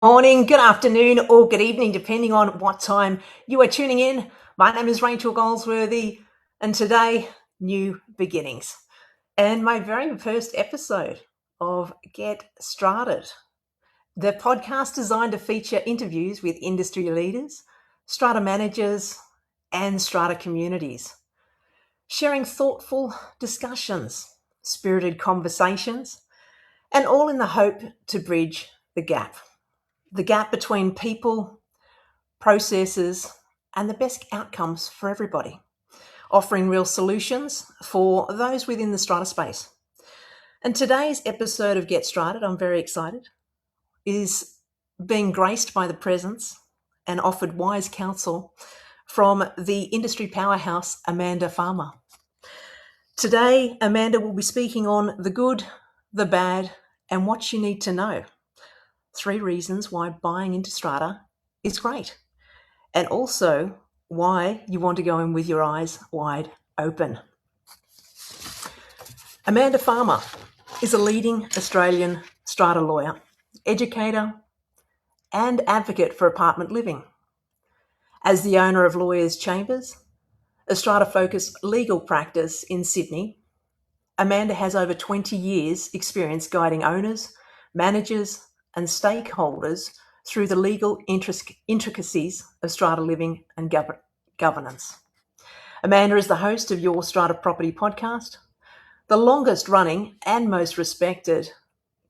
Morning, good afternoon, or good evening, depending on what time you are tuning in. My name is Rachel Goldsworthy, and today, new beginnings. And my very first episode of Get Strata'd, the podcast designed to feature interviews with industry leaders, strata managers, and strata communities, sharing thoughtful discussions, spirited conversations, and all in the hope to bridge the gap between people, processes, and the best outcomes for everybody, offering real solutions for those within the strata space. And today's episode of Get Strata'd, I'm very excited, is being graced by the presence and offered wise counsel from the Industry Powerhouse, Amanda Farmer. Today, Amanda will be speaking on the good, the bad, and what you need to know. 3 reasons why buying into strata is great, and also why you want to go in with your eyes wide open. Amanda Farmer is a leading Australian strata lawyer, educator, and advocate for apartment living. As the owner of Lawyers Chambers, a strata-focused legal practice in Sydney, Amanda has over 20 years' experience guiding owners, managers, and stakeholders through the legal intricacies of strata living and governance. Amanda is the host of Your Strata Property podcast, the longest running and most respected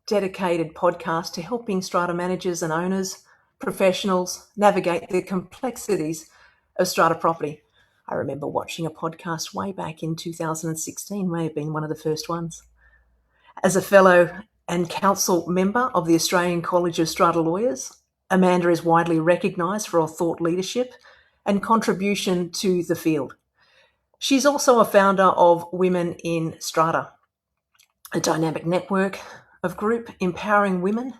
dedicated podcast to helping strata managers and owners, professionals navigate the complexities of strata property. I remember watching a podcast way back in 2016, may have been one of the first ones. As a fellow and council member of the Australian College of Strata Lawyers, Amanda is widely recognised for her thought leadership and contribution to the field. She's also a founder of Women in Strata, a dynamic network of group empowering women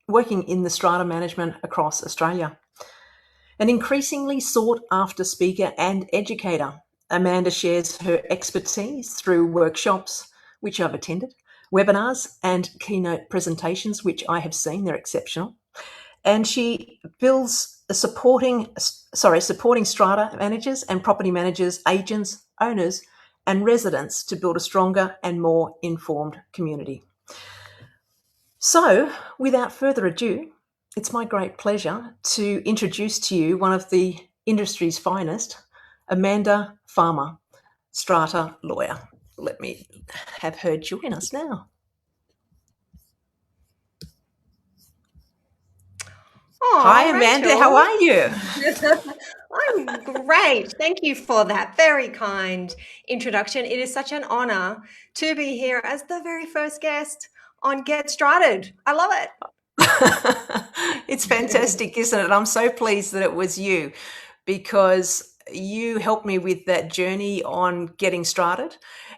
working in the strata management across Australia. An increasingly sought after speaker and educator, Amanda shares her expertise through workshops, which I've attended, webinars and keynote presentations, which I have seen. They're exceptional. And she builds supporting strata managers and property managers, agents, owners, and residents to build a stronger and more informed community. So, without further ado, it's my great pleasure to introduce to you one of the industry's finest, Amanda Farmer, strata lawyer. Let me have her join us now. Oh, hi, Amanda. Rachel. How are you? I'm great. Thank you for that very kind introduction. It is such an honor to be here as the very first guest on Get Strata'd. I love it. It's fantastic, isn't it? I'm so pleased that it was you, because you helped me with that journey on getting started.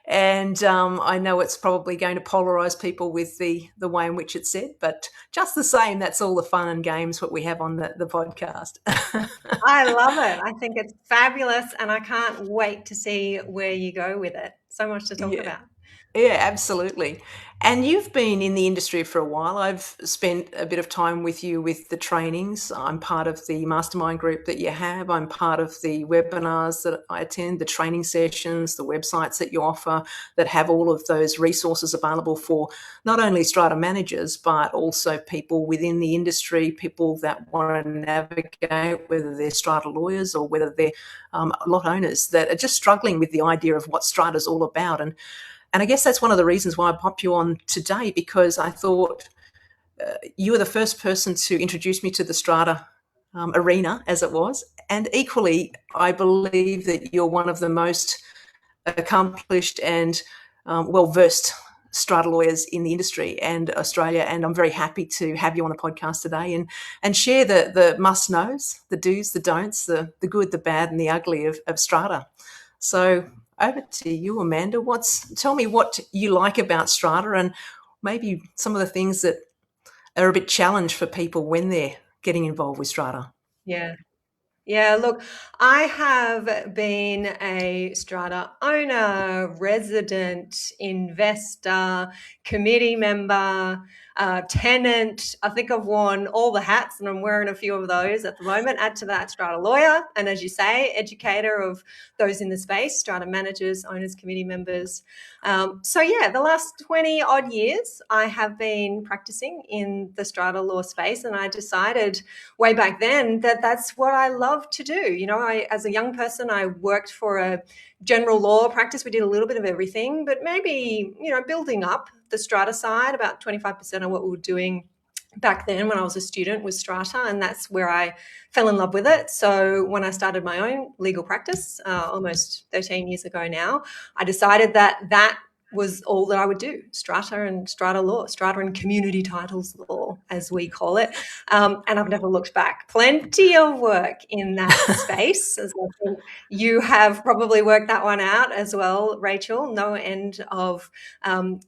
And I know it's probably going to polarize people with the way in which it's said, but just the same, that's all the fun and games what we have on the podcast. I love it. I think it's fabulous, and I can't wait to see where you go with it. So much to talk Yeah. about. Yeah, absolutely. And you've been in the industry for a while. I've spent a bit of time with you with the trainings. I'm part of the mastermind group that you have. I'm part of the webinars that I attend, the training sessions, the websites that you offer that have all of those resources available for not only strata managers, but also people within the industry, people that want to navigate, whether they're strata lawyers or whether they're lot owners that are just struggling with the idea of what strata is all about. And I guess that's one of the reasons why I popped you on today, because I thought you were the first person to introduce me to the strata arena, as it was. And equally, I believe that you're one of the most accomplished and well-versed strata lawyers in the industry and Australia. And I'm very happy to have you on the podcast today and share the must-knows, the do's, the don'ts, the good, the bad, and the ugly of strata. So over to you, Amanda. Tell me what you like about strata and maybe some of the things that are a bit challenge for people when they're getting involved with strata. Yeah. Yeah, look, I have been a strata owner, resident, investor, committee member, tenant. I think I've worn all the hats, and I'm wearing a few of those at the moment. Add to that strata lawyer, and as you say, educator of those in the space, strata managers, owners, committee members. So yeah, the last 20 odd years, I have been practicing in the strata law space, and I decided way back then that that's what I love to do. You know, as a young person, I worked for a general law practice. We did a little bit of everything, but maybe, you know, building up the strata side, about 25% of what we were doing back then when I was a student was strata, and that's where I fell in love with it. So when I started my own legal practice almost 13 years ago now, I decided that that was all that I would do, strata and strata law, strata and community titles law, as we call it. And I've never looked back. Plenty of work in that space, as I think you have probably worked that one out as well, Rachel. No end of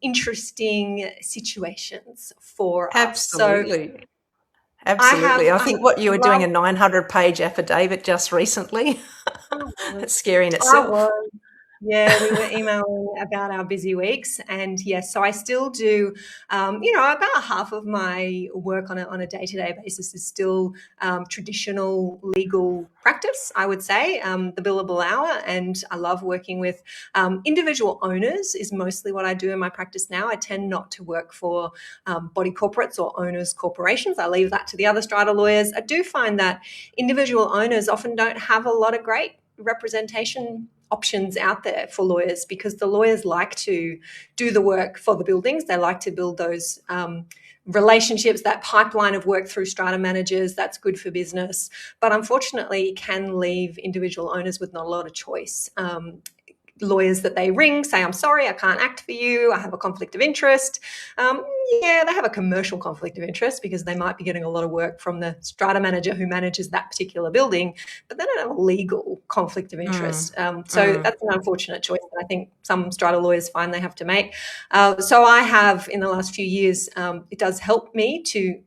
interesting situations for us. Absolutely. So Absolutely. I think what you were doing a loved, 900-page affidavit just recently. It's scary in I itself. was. Yeah, we were emailing about our busy weeks, and yes, so I still do. You know, about half of my work on a day-to-day basis is still traditional legal practice, I would say, the billable hour, and I love working with individual owners. Is mostly what I do in my practice now. I tend not to work for body corporates or owners corporations. I leave that to the other strata lawyers. I do find that individual owners often don't have a lot of great representation options out there for lawyers, because the lawyers like to do the work for the buildings. They like to build those relationships, that pipeline of work through strata managers. That's good for business, but unfortunately can leave individual owners with not a lot of choice. Lawyers that they ring say, I'm sorry, I can't act for you, I have a conflict of interest. Yeah, they have a commercial conflict of interest because they might be getting a lot of work from the strata manager who manages that particular building, but they don't have a legal conflict of interest. So that's an unfortunate choice that I think some strata lawyers find they have to make. So I have, in the last few years, it does help me to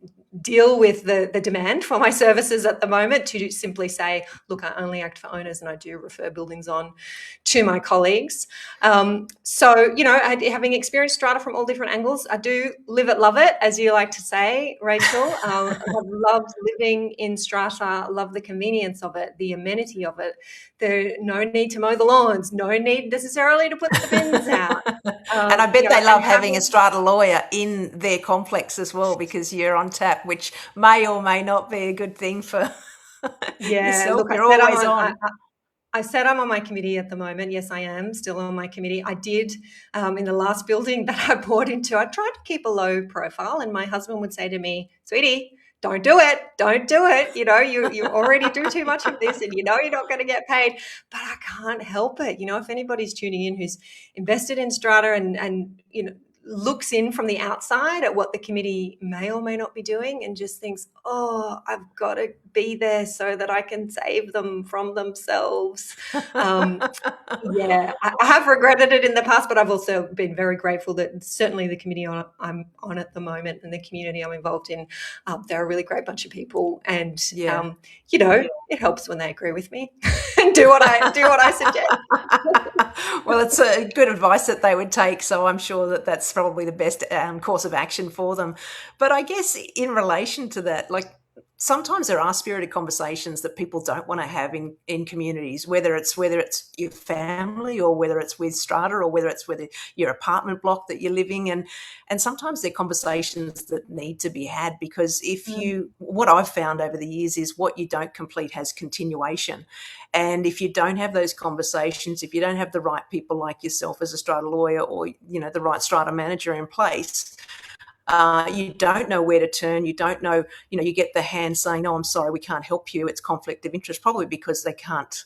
deal with the demand for my services at the moment, to simply say, look, I only act for owners and I do refer buildings on to my colleagues. So, you know, having experienced strata from all different angles, I do live it, love it, as you like to say, Rachel. I've loved living in strata, love the convenience of it, the amenity of it. There's no need to mow the lawns, no need necessarily to put the bins out. And I bet You know, they love and having a strata lawyer in their complex as well, because you're on tap, which may or may not be a good thing for yeah, yourself. look, You're always on. I said I'm on my committee at the moment. Yes, I am still on my committee. I did in the last building that I bought into, I tried to keep a low profile, and my husband would say to me, sweetie, don't do it. Don't do it. You know, you already do too much of this, and you know you're not going to get paid. But I can't help it. You know, if anybody's tuning in who's invested in strata and you know, looks in from the outside at what the committee may or may not be doing and just thinks, oh, I've got to be there so that I can save them from themselves. Yeah, I have regretted it in the past, but I've also been very grateful that certainly the committee I'm on at the moment and the community I'm involved in, they're a really great bunch of people, and Yeah. you know, it helps when they agree with me and do what I suggest. Well, it's a good advice that they would take, so I'm sure that that's probably the best course of action for them. But I guess in relation to that, like, sometimes there are spirited conversations that people don't want to have in communities, whether it's your family, or whether it's with strata, or whether it's with your apartment block that you're living in. And sometimes they're conversations that need to be had, because what I've found over the years is what you don't complete has continuation. And if you don't have those conversations, if you don't have the right people like yourself as a strata lawyer, or, you know, the right strata manager in place, you don't know where to turn. You don't know, you know, you get the hand saying, no, I'm sorry, we can't help you. It's conflict of interest, probably because they can't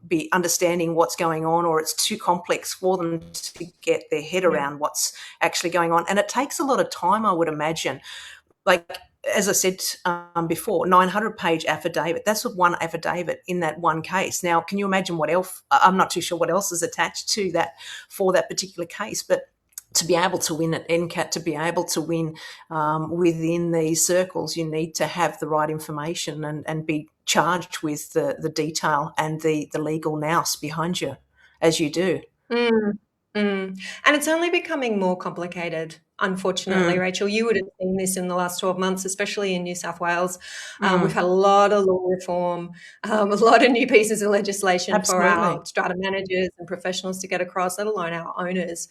be understanding what's going on, or it's too complex for them to get their head around what's actually going on. And it takes a lot of time, I would imagine. Like, as I said before, 900-page affidavit. That's one affidavit in that one case. Now, can you imagine what else? I'm not too sure what else is attached to that for that particular case, but to be able to win at NCAT, to be able to win within these circles, you need to have the right information and be charged with the detail and the legal nous behind you, as you do. Mm, mm. And it's only becoming more complicated unfortunately, Mm. Rachel. You would have seen this in the last 12 months, especially in New South Wales. We've Mm. had a lot of law reform, a lot of new pieces of legislation for Absolutely. our strata managers and professionals to get across, let alone our owners.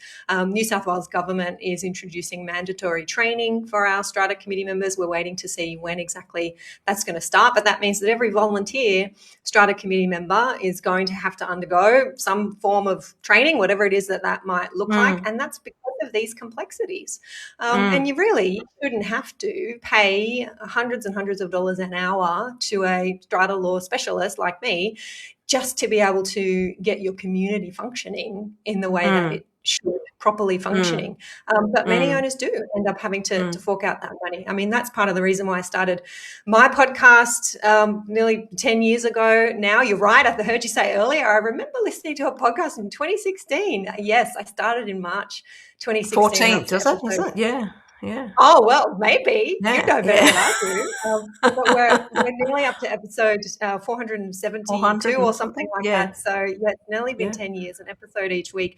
New South Wales government is introducing mandatory training for our strata committee members. We're waiting to see when exactly that's going to start, but that means that every volunteer strata committee member is going to have to undergo some form of training, whatever it is that might look like, Mm. and that's because of these complexities. Mm. And you really shouldn't have to pay hundreds and hundreds of dollars an hour to a strata law specialist like me just to be able to get your community functioning in the way that Mm. it should, properly functioning. But many Mm. owners do end up having to Mm. fork out that money. I mean, that's part of the reason why I started my podcast nearly 10 years ago now. You're right. I heard you say earlier, I remember listening to a podcast in 2016. Yes, I started in March 2016. We're up 14th, to was it? Is episode. it? Yeah. Yeah. Oh, well, maybe. You Yeah. know better than Yeah. I do. But we're nearly up to episode 472 400 or and something something. like Yeah. that. So, yeah, it's nearly been Yeah. 10 years, an episode each week.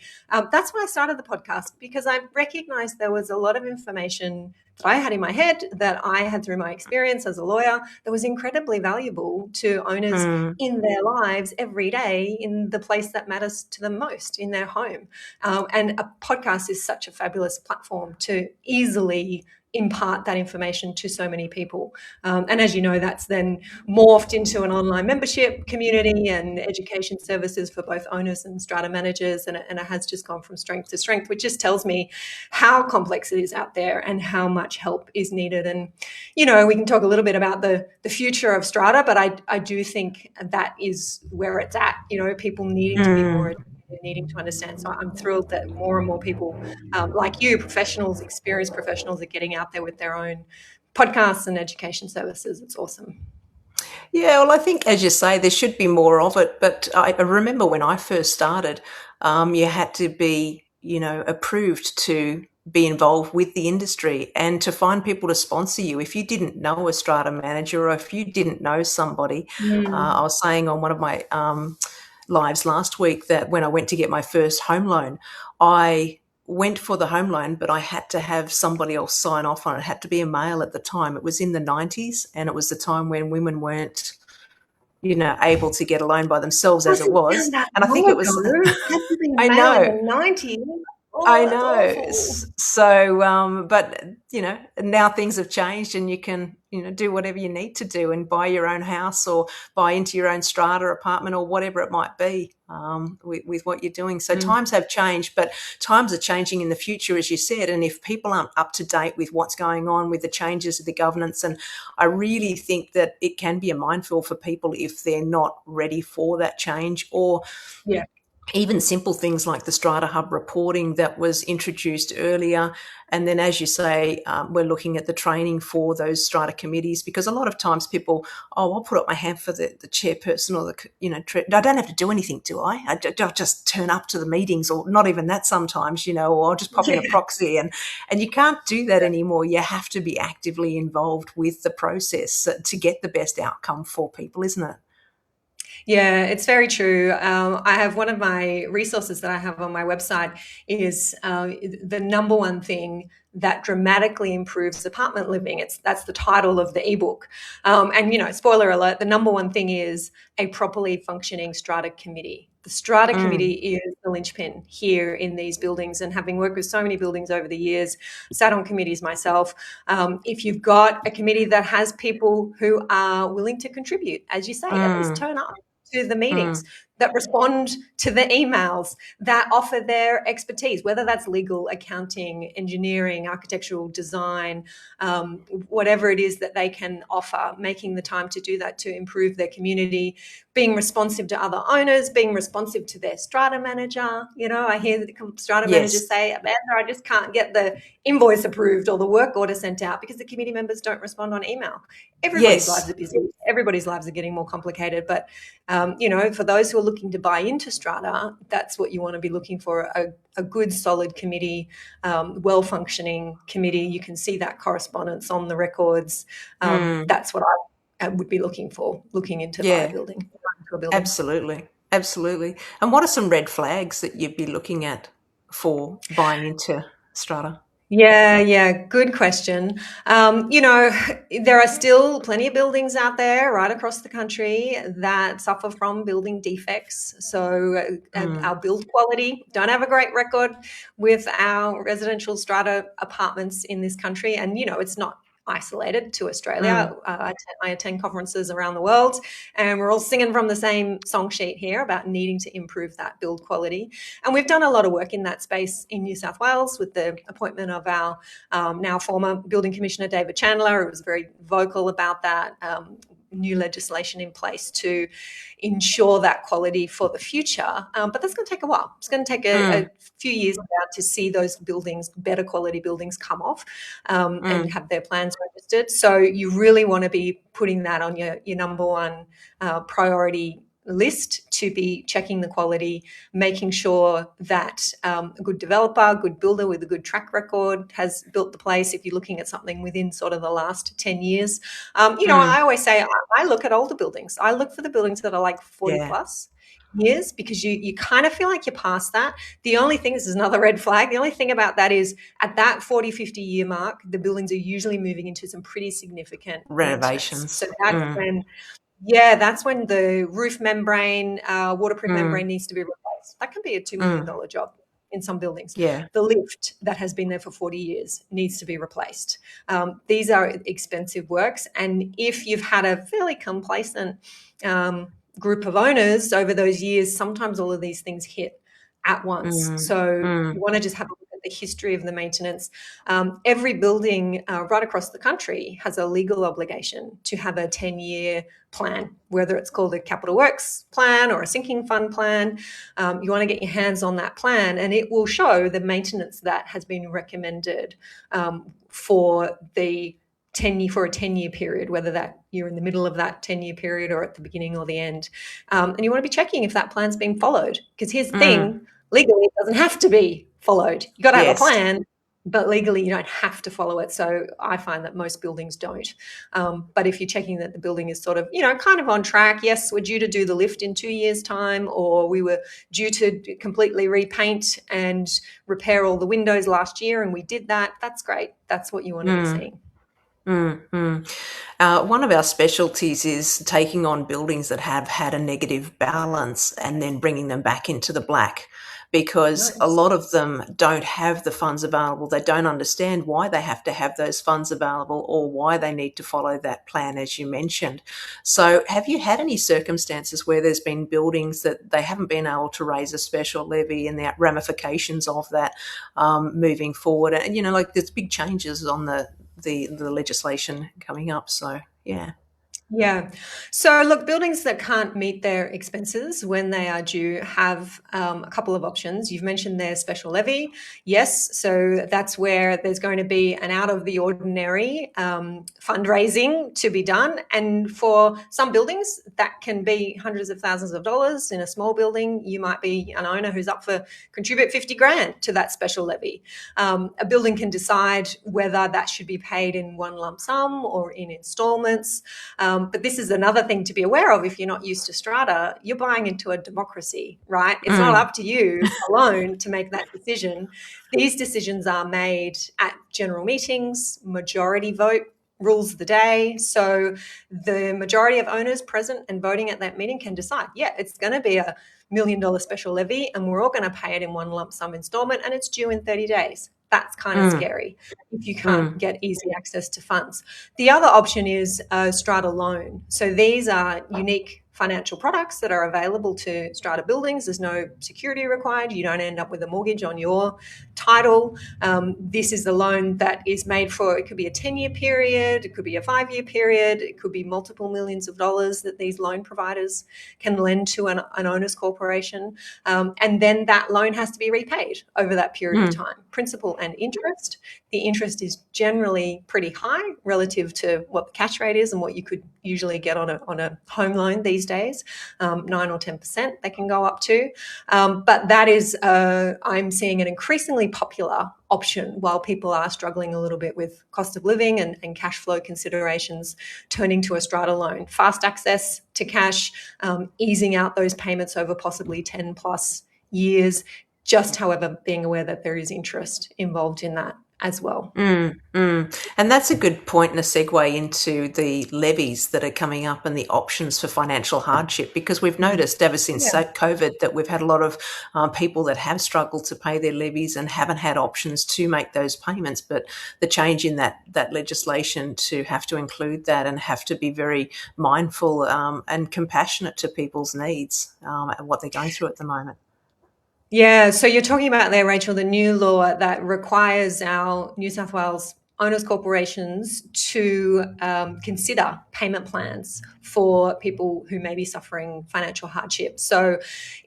That's why I started the podcast, because I recognized there was a lot of information that I had in my head that I had through my experience as a lawyer that was incredibly valuable to owners Mm. in their lives every day in the place that matters to them most, in their home. And a podcast is such a fabulous platform to easily impart that information to so many people. And as you know, that's then morphed into an online membership community and education services for both owners and strata managers. And it has just gone from strength to strength, which just tells me how complex it is out there and how much help is needed. And, you know, we can talk a little bit about the future of strata, but I do think that is where it's at, you know, people needing to be more Mm. educated, needing to understand. So I'm thrilled that more and more people like you, professionals, experienced professionals, are getting out there with their own podcasts and education services. It's awesome. Yeah, well, I think, as you say, there should be more of it. But I remember when I first started, you had to be, approved to be involved with the industry and to find people to sponsor you. If you didn't know a strata manager or if you didn't know somebody, I was saying on one of my lives last week that when I went to get my first home loan, I went for the home loan, but I had to have somebody else sign off on it. It had to be a male at the time. It was in the 90s, and it was the time when women weren't, able to get a loan by themselves as it Doesn't was. sound that And I think long it was, ago. Had to be I male in know, the 90s. I Oh, that's know. awful. So, but now things have changed, and you can, do whatever you need to do and buy your own house or buy into your own strata apartment or whatever it might be with what you're doing. So times have changed, but times are changing in the future, as you said. And if people aren't up to date with what's going on with the changes of the governance, and I really think that it can be a minefield for people if they're not ready for that change, or Yeah. even simple things like the Strata Hub reporting that was introduced earlier. And then, as you say, we're looking at the training for those strata committees, because a lot of times people, I'll put up my hand for the chairperson or I don't have to do anything, do I? I'll just turn up to the meetings, or not even that sometimes, or I'll just pop in a proxy. And you can't do that anymore. You have to be actively involved with the process to get the best outcome for people, isn't it? Yeah, it's very true. I have one of my resources that I have on my website is the number one thing that dramatically improves apartment living. That's the title of the ebook. And spoiler alert, the number one thing is a properly functioning strata committee. The strata committee is the linchpin here in these buildings. And having worked with so many buildings over the years, sat on committees myself, if you've got a committee that has people who are willing to contribute, as you say, at least turn up to the meetings, that respond to the emails, that offer their expertise, whether that's legal, accounting, engineering, architectural design, whatever it is that they can offer, making the time to do that to improve their community, being responsive to other owners, being responsive to their strata manager. I hear the strata managers Yes. say, Amanda, I just can't get the invoice approved or the work order sent out because the committee members don't respond on email. Everybody's lives Yes. are busy. Everybody's lives are getting more complicated. But, for those who are looking to buy into strata, that's what you want to be looking for, a good, solid committee, well-functioning committee. You can see that correspondence on the records. That's what I would be looking into Yeah. a building. Absolutely. Absolutely. And what are some red flags that you'd be looking at for buying into strata? Yeah, good question. There are still plenty of buildings out there right across the country that suffer from building defects. So our build quality don't have a great record with our residential strata apartments in this country. And, it's not isolated to Australia. I attend conferences around the world, and we're all singing from the same song sheet here about needing to improve that build quality. And we've done a lot of work in that space in New South Wales with the appointment of our now former Building Commissioner, David Chandler, who was very vocal about that. New legislation in place to ensure that quality for the future. But that's going to take a while. It's going to take a few years to see those buildings, better quality buildings, come off and have their plans registered. So you really want to be putting that on your number one priority list, to be checking the quality, making sure that a good developer, good builder with a good track record has built the place. If you're looking at something within sort of the last 10 years, I always say I look at older buildings. I look for the buildings that are like 40 plus years, because you kind of feel like you're past that. The only thing, this is another red flag, the only thing about that is at that 40, 50 year mark, the buildings are usually moving into some pretty significant renovations. So that's when the roof membrane, waterproof membrane needs to be replaced. That can be a $2 million job in some buildings. Yeah. The lift that has been there for 40 years needs to be replaced. These are expensive works. And if you've had a fairly complacent group of owners over those years, sometimes all of these things hit at once. So you want to just have a look at the history of the maintenance. Every building right across the country has a legal obligation to have a 10-year plan, whether it's called a capital works plan or a sinking fund plan. You want to get your hands on that plan, and it will show the maintenance that has been recommended for a 10-year period, whether that you're in the middle of that 10-year period or at the beginning or the end. And you want to be checking if that plan's being followed. Because here's the thing, legally it doesn't have to be followed. You've got to have a plan, but legally you don't have to follow it. So I find that most buildings don't. But if you're checking that the building is sort of, kind of on track, yes, we're due to do the lift in 2 years' time, or we were due to completely repaint and repair all the windows last year and we did that, that's great. That's what you want to be seeing. One of our specialties is taking on buildings that have had a negative balance and then bringing them back into the black, because a lot of them don't have the funds available. They don't understand why they have to have those funds available or why they need to follow that plan, as you mentioned. So have you had any circumstances where there's been buildings that they haven't been able to raise a special levy and the ramifications of that moving forward? And, there's big changes on the legislation coming up. So, yeah. Yeah. So look, buildings that can't meet their expenses when they are due have a couple of options. You've mentioned their special levy. Yes. So that's where there's going to be an out of the ordinary fundraising to be done. And for some buildings, that can be hundreds of thousands of dollars. In a small building, you might be an owner who's up for contribute 50 grand to that special levy. A building can decide whether that should be paid in one lump sum or in installments. But this is another thing to be aware of. If you're not used to strata, you're buying into a democracy, right? It's not up to you alone to make that decision. These decisions are made at general meetings, majority vote rules the day. So the majority of owners present and voting at that meeting can decide, it's going to be $1 million special levy and we're all going to pay it in one lump sum installment and it's due in 30 days. That's kind of scary if you can't get easy access to funds. The other option is a strata loan. So these are unique financial products that are available to strata buildings. There's no security required. You don't end up with a mortgage on your title. This is the loan that is made for, it could be a 10-year period, it could be a 5-year period, it could be multiple millions of dollars that these loan providers can lend to an owner's corporation. And then that loan has to be repaid over that period of time, principal and interest. The interest is generally pretty high relative to what the cash rate is and what you could usually get on a home loan these days, 9 or 10% they can go up to. But that is, I'm seeing an increasingly popular option while people are struggling a little bit with cost of living and cash flow considerations, turning to a strata loan. Fast access to cash, easing out those payments over possibly 10 plus years, just however being aware that there is interest involved in that as well. And that's a good point and a segue into the levies that are coming up and the options for financial hardship, because we've noticed ever since COVID that we've had a lot of people that have struggled to pay their levies and haven't had options to make those payments. But the change in that legislation to have to include that and have to be very mindful and compassionate to people's needs and what they're going through at the moment. Yeah, so you're talking about there, Rachel, the new law that requires our New South Wales owners corporations to consider payment plans for people who may be suffering financial hardship. So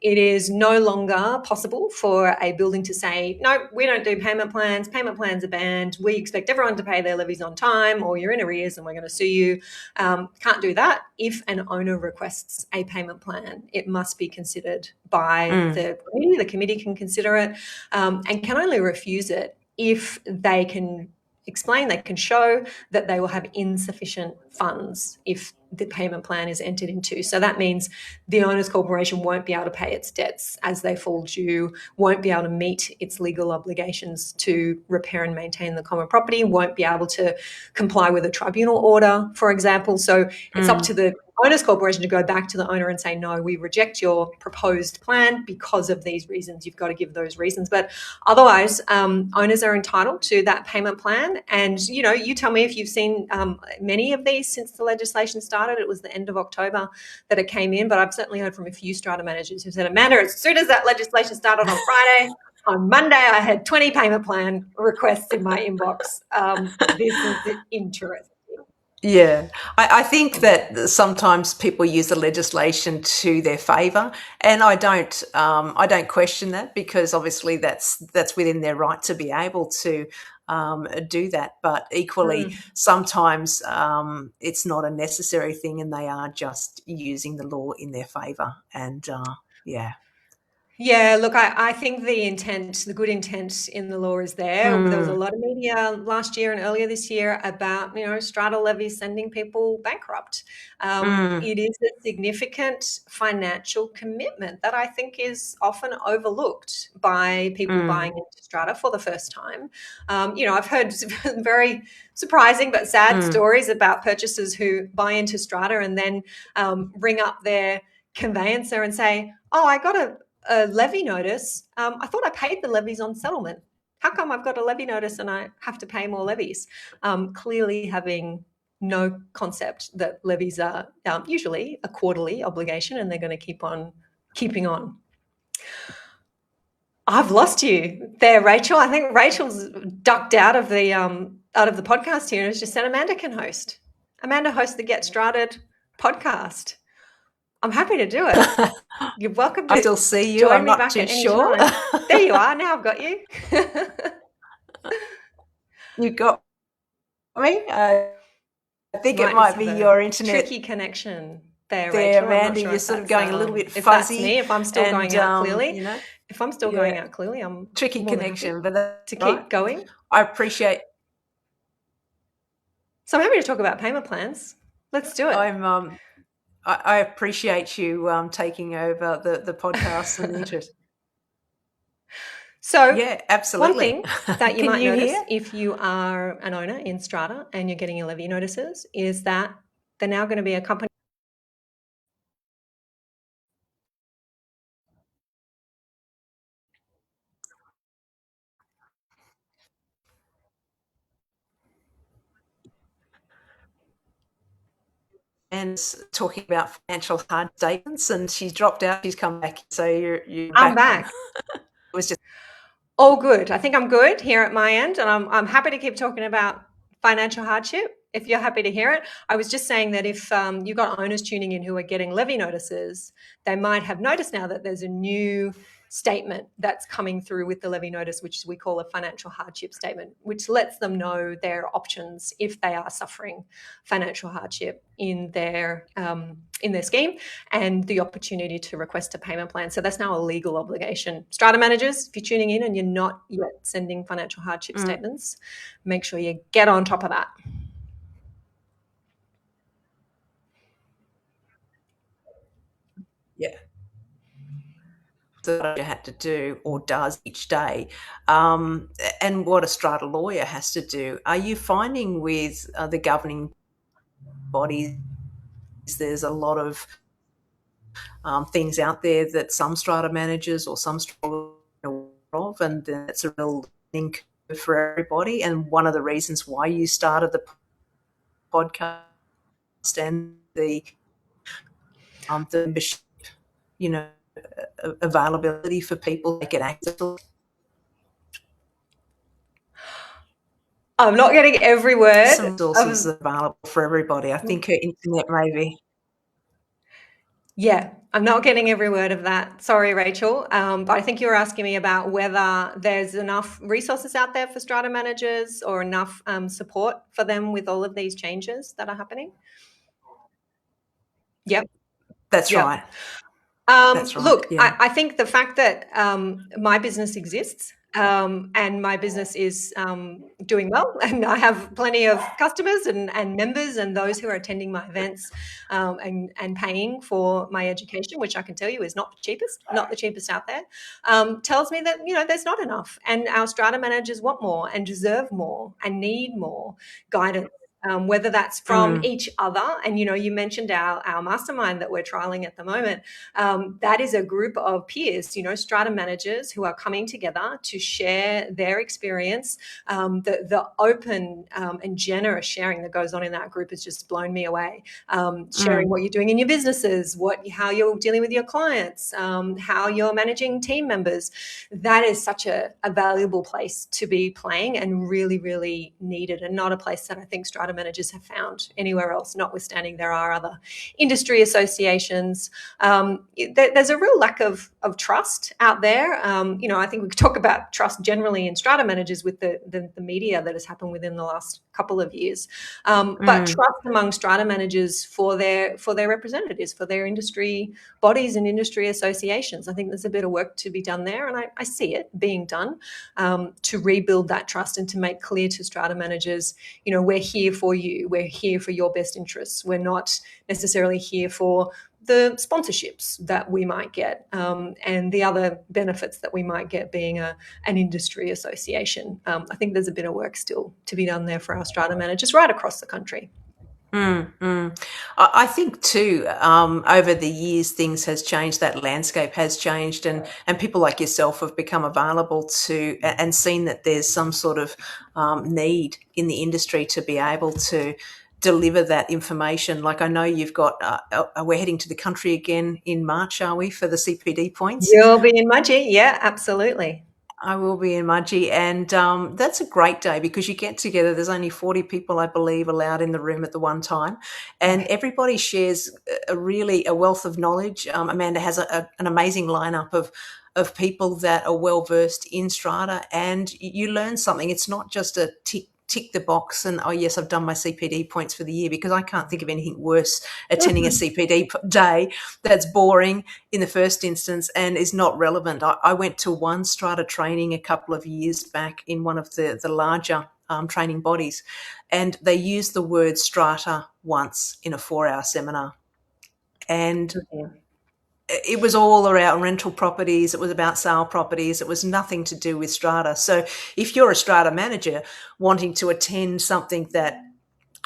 it is no longer possible for a building to say, no, we don't do payment plans. Payment plans are banned. We expect everyone to pay their levies on time, or you're in arrears and we're going to sue you. Can't do that. If an owner requests a payment plan, it must be considered by the committee. The committee can consider it and can only refuse it if they can explain, they can show that they will have insufficient funds if the payment plan is entered into. So that means the owners corporation won't be able to pay its debts as they fall due, won't be able to meet its legal obligations to repair and maintain the common property, won't be able to comply with a tribunal order, for example. So it's up to the owners corporation to go back to the owner and say, no, we reject your proposed plan because of these reasons. You've got to give those reasons. But otherwise, owners are entitled to that payment plan. And, you know, you tell me if you've seen many of these since the legislation started. It was the end of October that it came in, but I've certainly heard from a few strata managers who said, Amanda, as soon as that legislation started on Friday, on Monday, I had 20 payment plan requests in my inbox. This is interesting. Yeah, I think that sometimes people use the legislation to their favour, and I don't question that, because obviously that's within their right to be able to do that. But equally, sometimes it's not a necessary thing, and they are just using the law in their favour. And yeah. Yeah, look, I think the intent, the good intent in the law is there. There was a lot of media last year and earlier this year about, you know, strata levies sending people bankrupt. It is a significant financial commitment that I think is often overlooked by people buying into strata for the first time. You know, I've heard very surprising but sad stories about purchasers who buy into strata and then ring up their conveyancer and say, oh, I got a levy notice. I thought I paid the levies on settlement. How come I've got a levy notice and I have to pay more levies? Clearly having no concept that levies are usually a quarterly obligation and they're going to keep on keeping on. I've lost you there, Rachel. I think Rachel's ducked out of the podcast here and has just said Amanda can host. Amanda hosts the Get Strata'd podcast. I'm happy to do it. You're welcome to I still see you. join I'm me not back too at any sure. time. There you are. Now I've got you. You got me. I think it might be your internet. Tricky connection there, There, Rachel. I'm not Amanda, sure you're if sort of that's, going a little bit if that's fuzzy. me, if I'm still going out clearly. You know, if I'm still going out clearly, I'm tricky more than connection, happy but that's to keep right. going. I appreciate. So I'm happy to talk about payment plans. Let's do it. I appreciate you taking over the podcast and the interest. So yeah, absolutely. One thing that you might notice hear? if you are an owner in Strata and you're getting your levy notices is that they're now going to be accompanied. And talking about financial hard statements, and she's dropped out. She's come back. So you're I'm back. back. It was just all good. I think I'm good here at my end, and I'm happy to keep talking about financial hardship if you're happy to hear it. I was just saying that if you've got owners tuning in who are getting levy notices, they might have noticed now that there's a new statement that's coming through with the levy notice, which we call a financial hardship statement, which lets them know their options if they are suffering financial hardship in their scheme, and the opportunity to request a payment plan. So that's now a legal obligation. Strata managers, if you're tuning in and you're not yet sending financial hardship statements, make sure you get on top of that. Yeah. that you had to do or does each day, and what a strata lawyer has to do. Are you finding with the governing bodies there's a lot of things out there that some strata managers or some strata of, and that's a real learning curve for everybody? And one of the reasons why you started the podcast and the membership, you know, availability for people to get access to. I'm not getting every word. Some resources available for everybody. I think her internet maybe. Yeah, I'm not getting every word of that. Sorry, Rachel. But I think you were asking me about whether there's enough resources out there for strata managers or enough support for them with all of these changes that are happening. Yep. That's Yep. right. That's right. Look, Yeah. I think the fact that my business exists and my business is doing well, and I have plenty of customers and members and those who are attending my events and paying for my education, which I can tell you is not the cheapest out there, tells me that, there's not enough. And our strata managers want more and deserve more and need more guidance. Whether that's from each other. And, you mentioned our mastermind that we're trialing at the moment. That is a group of peers, strata managers who are coming together to share their experience. The open and generous sharing that goes on in that group has just blown me away. Sharing what you're doing in your businesses, how you're dealing with your clients, how you're managing team members. That is such a valuable place to be playing and really, really needed, and not a place that I think strata managers have found anywhere else, notwithstanding there are other industry associations. There's a real lack of trust out there. I think we could talk about trust generally in strata managers with the media that has happened within the last couple of years. But trust among strata managers for their representatives, for their industry bodies and industry associations. I think there's a bit of work to be done there, and I see it being done to rebuild that trust and to make clear to strata managers, we're here for you. We're here for your best interests. We're not necessarily here for the sponsorships that we might get and the other benefits that we might get being an industry association. I think there's a bit of work still to be done there for our strata managers right across the country. I think too, over the years, things has changed. That landscape has changed, and people like yourself have become available to and seen that there's some sort of need in the industry to be able to deliver that information. Like, I know you've got, we're heading to the country again in March, are we, for the CPD points? You'll be in Mudgee, yeah, absolutely. I will be in Mudgee, and that's a great day because you get together. There's only 40 people, I believe, allowed in the room at the one time, and everybody shares a wealth of knowledge. Amanda has an amazing lineup of people that are well versed in strata, and you learn something. It's not just a tick the box and, oh yes, I've done my CPD points for the year, because I can't think of anything worse attending a CPD day that's boring in the first instance and is not relevant. I went to one strata training a couple of years back in one of the larger training bodies, and they used the word strata once in a 4-hour seminar. And it was all around rental properties. It was about sale properties. It was nothing to do with strata. So if you're a strata manager wanting to attend something that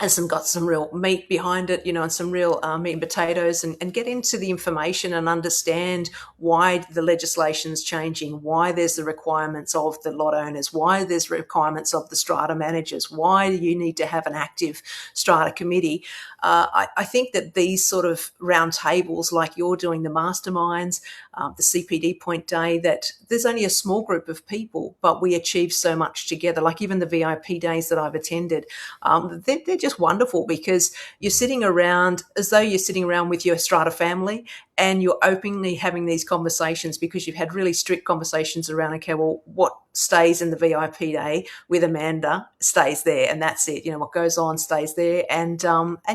has got some real meat behind it, and some real meat and potatoes, and get into the information and understand why the legislation's changing, why there's the requirements of the lot owners, why there's requirements of the strata managers, why you need to have an active strata committee. I think that these sort of round tables, like you're doing, the masterminds, the CPD point day, that there's only a small group of people, but we achieve so much together. Like even the VIP days that I've attended, they're just wonderful, because you're sitting around as though you're sitting around with your strata family, and you're openly having these conversations because you've had really strict conversations around, okay, well, what stays in the VIP day with Amanda stays there, and that's it. What goes on stays there, and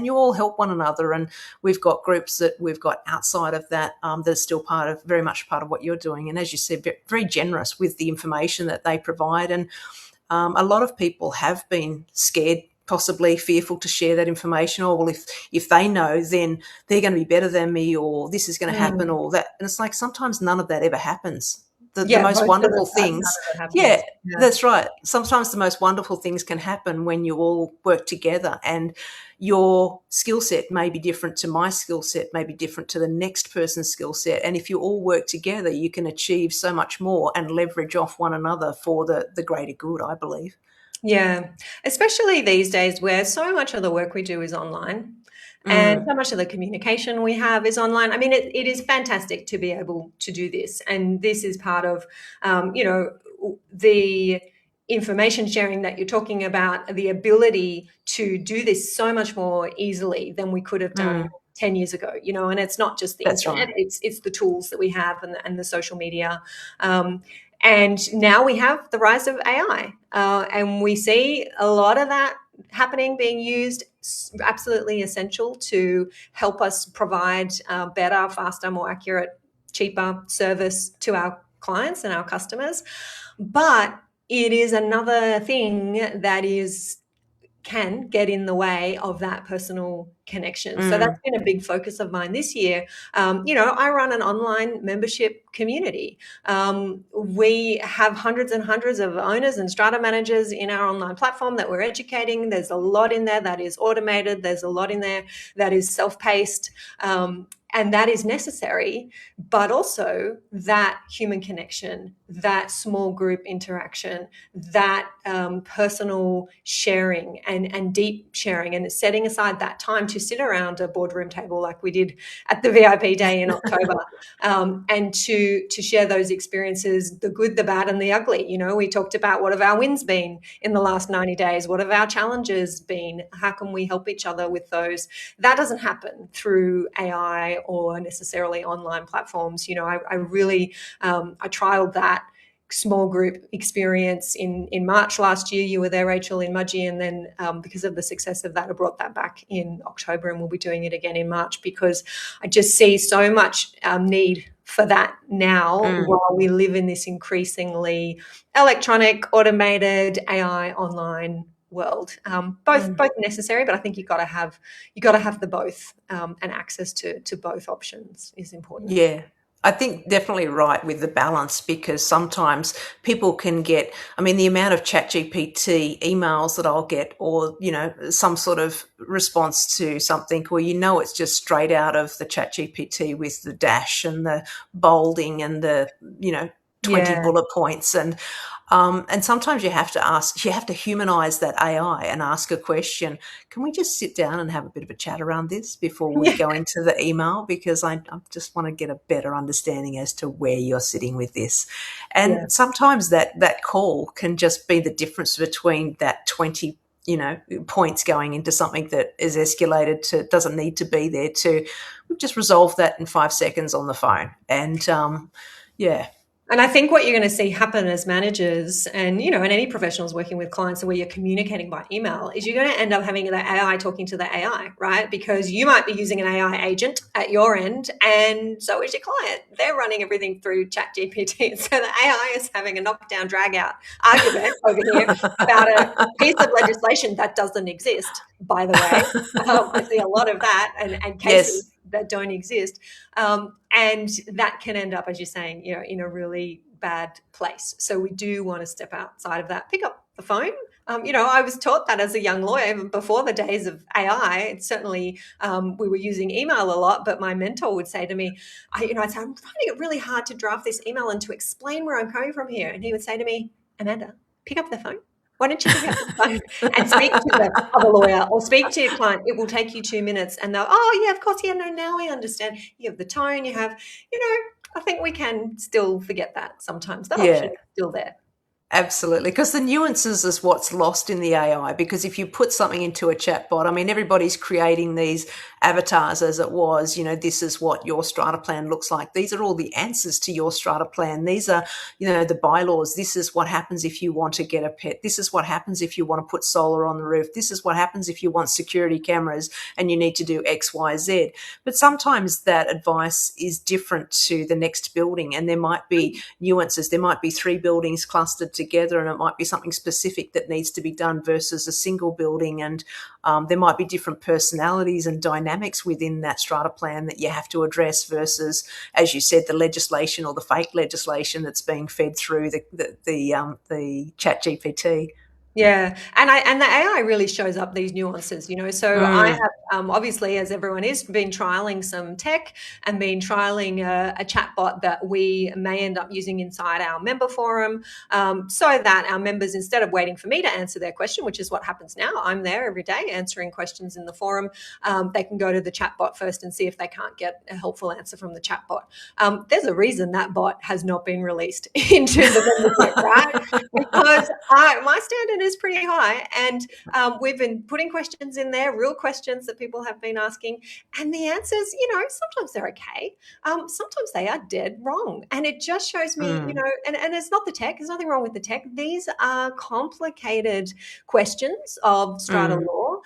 you all help one another. And we've got groups that we've got outside of that that are still very much part of what you're doing. And as you said, very generous with the information that they provide. And a lot of people have been scared possibly fearful to share that information, or well, if they know, then they're going to be better than me, or this is going to happen, or that. And it's like sometimes none of that ever happens. The Yeah, most both of wonderful us, none things, of it yeah, happens. Yeah. that's right. Sometimes the most wonderful things can happen when you all work together, and your skill set may be different to my skill set, may be different to the next person's skill set. And if you all work together, you can achieve so much more and leverage off one another for the greater good, I believe. Yeah, especially these days where so much of the work we do is online and so much of the communication we have is online. I mean, it is fantastic to be able to do this. And this is part of, the information sharing that you're talking about, the ability to do this so much more easily than we could have done 10 years ago, and it's not just the That's internet, right. it's the tools that we have and the social media. And now we have the rise of AI, and we see a lot of that happening, being used, absolutely essential to help us provide better, faster, more accurate, cheaper service to our clients and our customers. But it is another thing that can get in the way of that personal connection. So that's been a big focus of mine this year. I run an online membership community. We have hundreds and hundreds of owners and strata managers in our online platform that we're educating. There's a lot in there that is automated. There's a lot in there that is self-paced. And that is necessary, but also that human connection, that small group interaction, that personal sharing and deep sharing, and setting aside that time to sit around a boardroom table like we did at the VIP day in October, and to share those experiences, the good, the bad, and the ugly. We talked about what have our wins been in the last 90 days? What have our challenges been? How can we help each other with those? That doesn't happen through AI or necessarily online platforms. I really I trialed that small group experience in March last year. You were there, Rachel, in Mudgee, and then because of the success of that, I brought that back in October, and we'll be doing it again in March, because I just see so much need for that now, while we live in this increasingly electronic, automated, AI online world. Both necessary, but I think you got to have the both, and access to both options is important. Yeah. I think definitely right with the balance, because sometimes people can get, I mean, the amount of ChatGPT emails that I'll get, or, some sort of response to something, or, it's just straight out of the ChatGPT with the dash and the bolding and the, 20 Yeah. bullet points. And sometimes you have to humanize that AI and ask a question. Can we just sit down and have a bit of a chat around this before we go into the email? Because I just want to get a better understanding as to where you're sitting with this. And sometimes that call can just be the difference between that 20 points going into something that is escalated to, doesn't need to be there, to we've just resolved that in 5 seconds on the phone. And And I think what you're going to see happen as managers and, and any professionals working with clients where you're communicating by email, is you're going to end up having the AI talking to the AI, right? Because you might be using an AI agent at your end, and so is your client. They're running everything through ChatGPT. So the AI is having a knockdown, drag out argument over here about a piece of legislation that doesn't exist, by the way. I see a lot of that and cases that don't exist. And that can end up, as you're saying, in a really bad place. So we do want to step outside of that. Pick up the phone. I was taught that as a young lawyer before the days of AI. It's certainly, we were using email a lot, but my mentor would say to me, I'd say, I'm finding it really hard to draft this email and to explain where I'm coming from here. And he would say to me, Amanda, pick up the phone. Why don't you pick up the phone and speak to the other lawyer or speak to your client? It will take you 2 minutes, and they'll, oh, yeah, of course, yeah, no, now I understand. You have the tone, you have, I think we can still forget that sometimes. That option is still there. Absolutely, because the nuances is what's lost in the AI. Because if you put something into a chatbot, I mean, everybody's creating these avatars, as it was, this is what your strata plan looks like. These are all the answers to your strata plan. These are, the bylaws. This is what happens if you want to get a pet. This is what happens if you want to put solar on the roof. This is what happens if you want security cameras and you need to do X, Y, Z. But sometimes that advice is different to the next building, and there might be nuances. There might be 3 buildings clustered together, and it might be something specific that needs to be done versus a single building. And there might be different personalities and dynamics within that strata plan that you have to address versus, as you said, the legislation or the fake legislation that's being fed through the chat GPT. Yeah, and the AI really shows up these nuances, So I have obviously, as everyone is, been trialing some tech and been trialing a chatbot that we may end up using inside our member forum, so that our members, instead of waiting for me to answer their question, which is what happens now, I'm there every day answering questions in the forum. They can go to the chatbot first and see if they can't get a helpful answer from the chatbot. There's a reason that bot has not been released into the membership, right? Because my standard is pretty high, and we've been putting questions in there, real questions that people have been asking, and the answers, sometimes they're okay, sometimes they are dead wrong, and it just shows me, and it's not the tech, there's nothing wrong with the tech. These are complicated questions of strata law.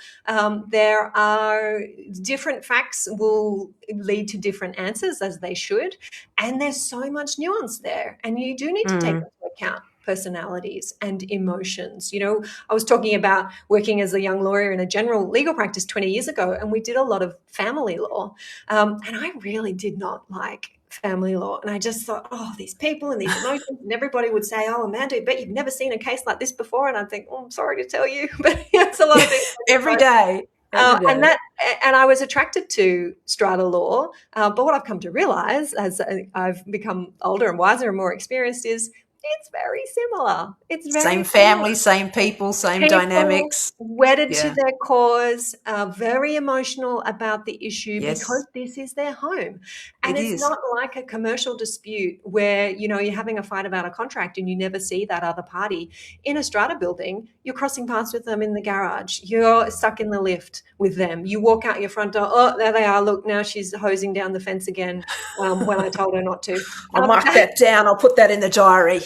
There are different facts will lead to different answers, as they should, and there's so much nuance there, and you do need to take into account personalities and emotions. I was talking about working as a young lawyer in a general legal practice 20 years ago, and we did a lot of family law. And I really did not like family law. And I just thought, these people and these emotions, and everybody would say, Amanda, I bet you've never seen a case like this before. And I think, I'm sorry to tell you, but it's a lot of things. Every day. And I was attracted to strata law, but what I've come to realize as I've become older and wiser and more experienced is it's very similar. It's very same family, same people, same dynamics. Wedded to their cause, very emotional about the issue because this is their home. And it's not like a commercial dispute where, you're having a fight about a contract and you never see that other party. In a strata building, you're crossing paths with them in the garage. You're stuck in the lift with them. You walk out your front door. Oh, there they are. Look, now she's hosing down the fence again when I told her not to. I'll mark that down. I'll put that in the diary,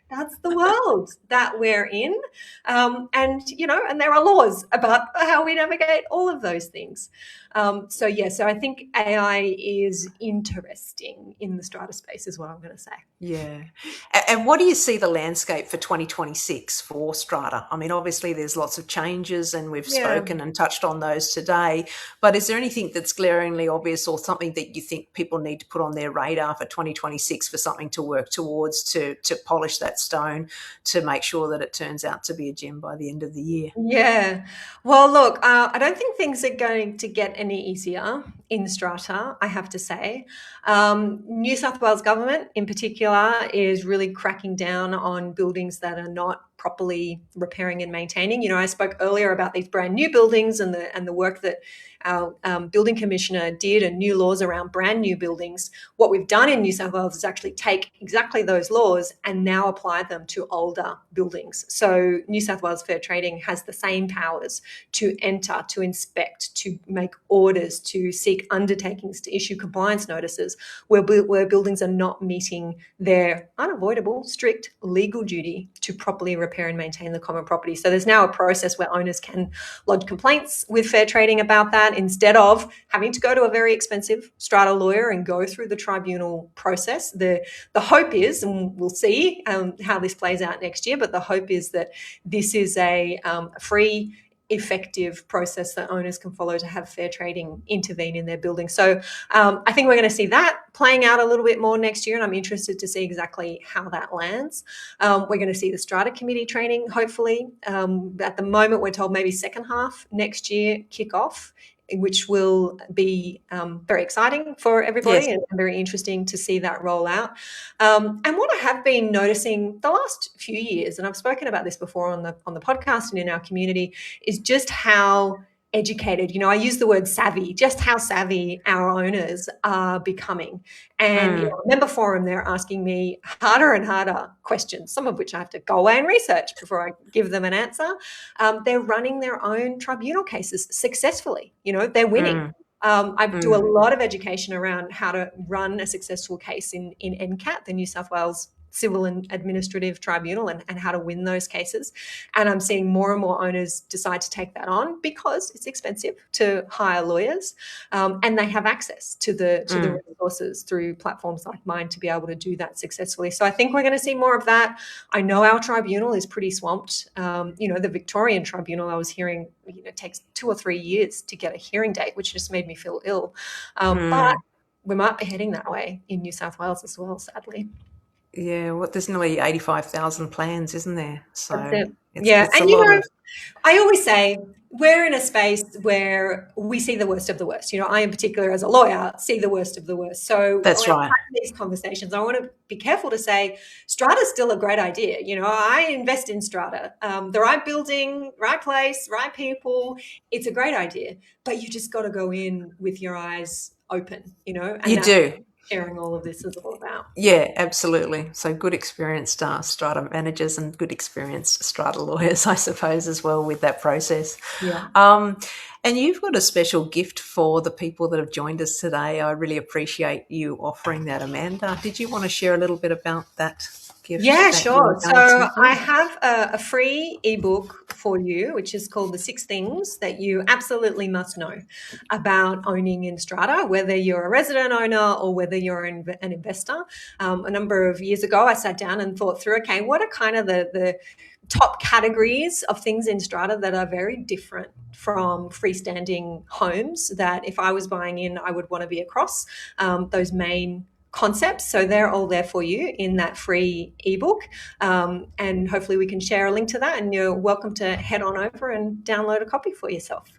That's the world that we're in. And there are laws about how we navigate all of those things. So I think AI is interesting in the strata space is what I'm going to say. Yeah. And what do you see the landscape for 2026 for strata? I mean, obviously there's lots of changes and we've spoken and touched on those today, but is there anything that's glaringly obvious or something that you think people need to put on their radar for 2026 for something to work towards to polish that stone to make sure that it turns out to be a gem by the end of the year? Yeah. Well, look, I don't think things are going to get any easier in strata, I have to say. New South Wales government in particular is really cracking down on buildings that are not properly repairing and maintaining. I spoke earlier about these brand new buildings and the work that our building commissioner did and new laws around brand new buildings. What we've done in New South Wales is actually take exactly those laws and now apply them to older buildings. So New South Wales Fair Trading has the same powers to enter, to inspect, to make orders, to seek undertakings, to issue compliance notices where buildings are not meeting their unavoidable, strict legal duty to properly repair and maintain the common property. So there's now a process where owners can lodge complaints with Fair Trading about that instead of having to go to a very expensive strata lawyer and go through the tribunal process. The hope is, and we'll see how this plays out next year, but the hope is that this is a free, effective process that owners can follow to have Fair Trading intervene in their building. So I think we're going to see that playing out a little bit more next year, and I'm interested to see exactly how that lands. We're going to see the Strata Committee training, hopefully. At the moment, we're told maybe second half next year kick off, which will be very exciting for everybody and very interesting to see that roll out. And what I have been noticing the last few years, and I've spoken about this before on the podcast and in our community, is just how educated. You know, I use the word savvy, just how savvy our owners are becoming. And you know, member forum, they're asking me harder and harder questions, some of which I have to go away and research before I give them an answer. They're running their own tribunal cases successfully. You know, they're winning. I do a lot of education around how to run a successful case in NCAT, the New South Wales Civil and Administrative Tribunal, and how to win those cases. And I'm seeing more and more owners decide to take that on because it's expensive to hire lawyers, and they have access to the resources through platforms like mine to be able to do that successfully. So I think we're going to see more of that. I know our tribunal is pretty swamped. You know, the Victorian Tribunal, I was hearing, you know, takes 2 or 3 years to get a hearing date, which just made me feel ill. But we might be heading that way in New South Wales as well, sadly. Yeah, well, there's nearly 85,000 plans, isn't there? So That's it. it's a And you lot know, of... I always say we're in a space where we see the worst of the worst. You know, I in particular as a lawyer see the worst of the worst. So That's when I'm right. having these conversations, I want to be careful to say Strata's still a great idea. You know, I invest in Strata. The right building, right place, right people. It's a great idea, but you just got to go in with your eyes open, you know, and You that's do. what sharing all of this is all about. Yeah, absolutely. So good experienced strata managers and good experienced strata lawyers, I suppose, as well with that process. Yeah. And you've got a special gift for the people that have joined us today. I really appreciate you offering that, Amanda. Did you want to share a little bit about that gift? Yeah, that you were sure. going So to? I have a free ebook for you, which is called The 6 Things That You Absolutely Must Know About Owning in Strata, whether you're a resident owner or whether you're an investor. A number of years ago, I sat down and thought through, okay, what are kind of the top categories of things in strata that are very different from freestanding homes that if I was buying in, I would want to be across those main concepts. So they're all there for you in that free ebook. And hopefully we can share a link to that, and you're welcome to head on over and download a copy for yourself.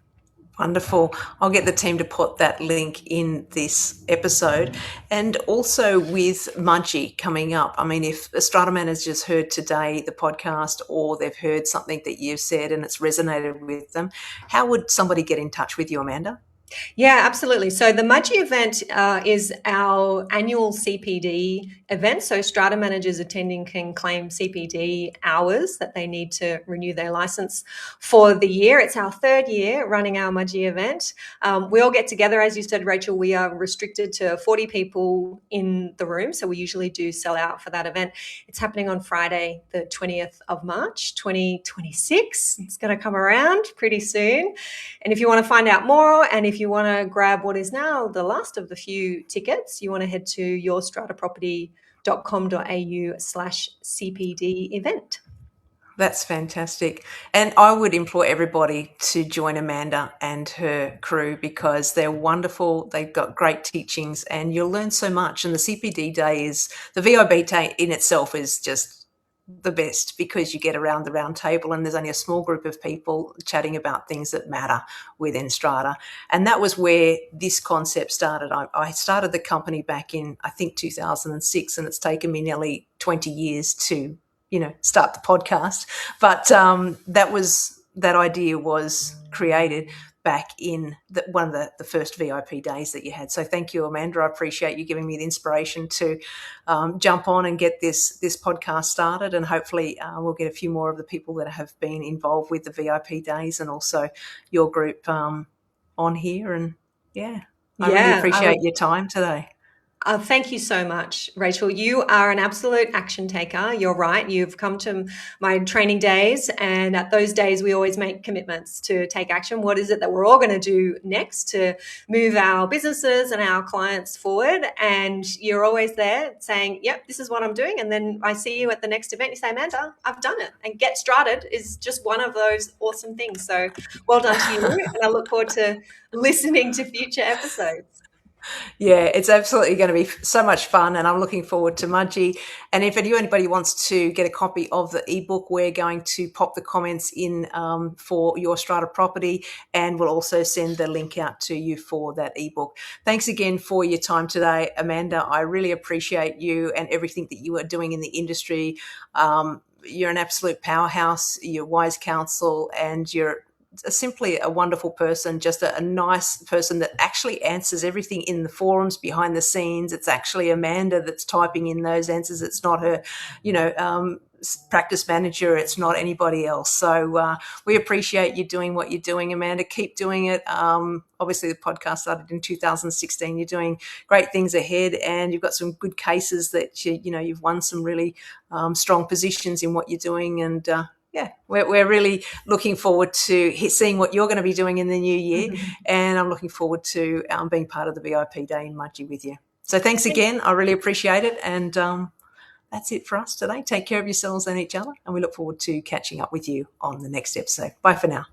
Wonderful. I'll get the team to put that link in this episode. And also with Mudgee coming up, I mean, if a strata manager's heard today the podcast or they've heard something that you've said and it's resonated with them, how would somebody get in touch with you, Amanda? Yeah, absolutely. So the Mudgee event is our annual CPD event. So strata managers attending can claim CPD hours that they need to renew their license for the year. It's our 3rd year running our Mudgee event. We all get together, as you said, Rachel. We are restricted to 40 people in the room. So we usually do sell out for that event. It's happening on Friday, the 20th of March, 2026. It's going to come around pretty soon. And if you want to find out more, and if you want to grab what is now the last of the few tickets, you want to head to yourstrataproperty.com.au/CPD event. That's fantastic. And I would implore everybody to join Amanda and her crew because they're wonderful. They've got great teachings and you'll learn so much. And the CPD day the VIB day in itself is just the best because you get around the round table and there's only a small group of people chatting about things that matter within strata. And that was where this concept started. I started the company back in, I think, 2006, and it's taken me nearly 20 years to, start the podcast. But that idea was created back in one of the first VIP days that you had. So thank you, Amanda. I appreciate you giving me the inspiration to jump on and get this podcast started, and hopefully we'll get a few more of the people that have been involved with the VIP days and also your group on here. And I really appreciate your time today. Thank you so much, Rachel. You are an absolute action taker. You're right. You've come to my training days, and at those days, we always make commitments to take action. What is it that we're all going to do next to move our businesses and our clients forward? And you're always there saying, yep, this is what I'm doing. And then I see you at the next event. You say, Amanda, I've done it. And Get Strata'd is just one of those awesome things. So well done to you. And I look forward to listening to future episodes. Yeah, it's absolutely going to be so much fun, and I'm looking forward to Mudgee. And if anybody wants to get a copy of the ebook, we're going to pop the comments in for Your Strata Property, and we'll also send the link out to you for that ebook. Thanks again for your time today, Amanda. I really appreciate you and everything that you are doing in the industry. You're an absolute powerhouse. You're wise counsel, and you're simply a wonderful person, just a nice person that actually answers everything in the forums behind the scenes. It's actually Amanda that's typing in those answers. It's not her, practice manager. It's not anybody else. So we appreciate you doing what you're doing, Amanda. Keep doing it. Obviously, the podcast started in 2016. You're doing great things ahead, and you've got some good cases that you've won some really strong positions in what you're doing, and we're really looking forward to seeing what you're going to be doing in the new year, and I'm looking forward to being part of the VIP day in Mudgee with you. So thanks again. I really appreciate it, and that's it for us today. Take care of yourselves and each other, and we look forward to catching up with you on the next episode. Bye for now.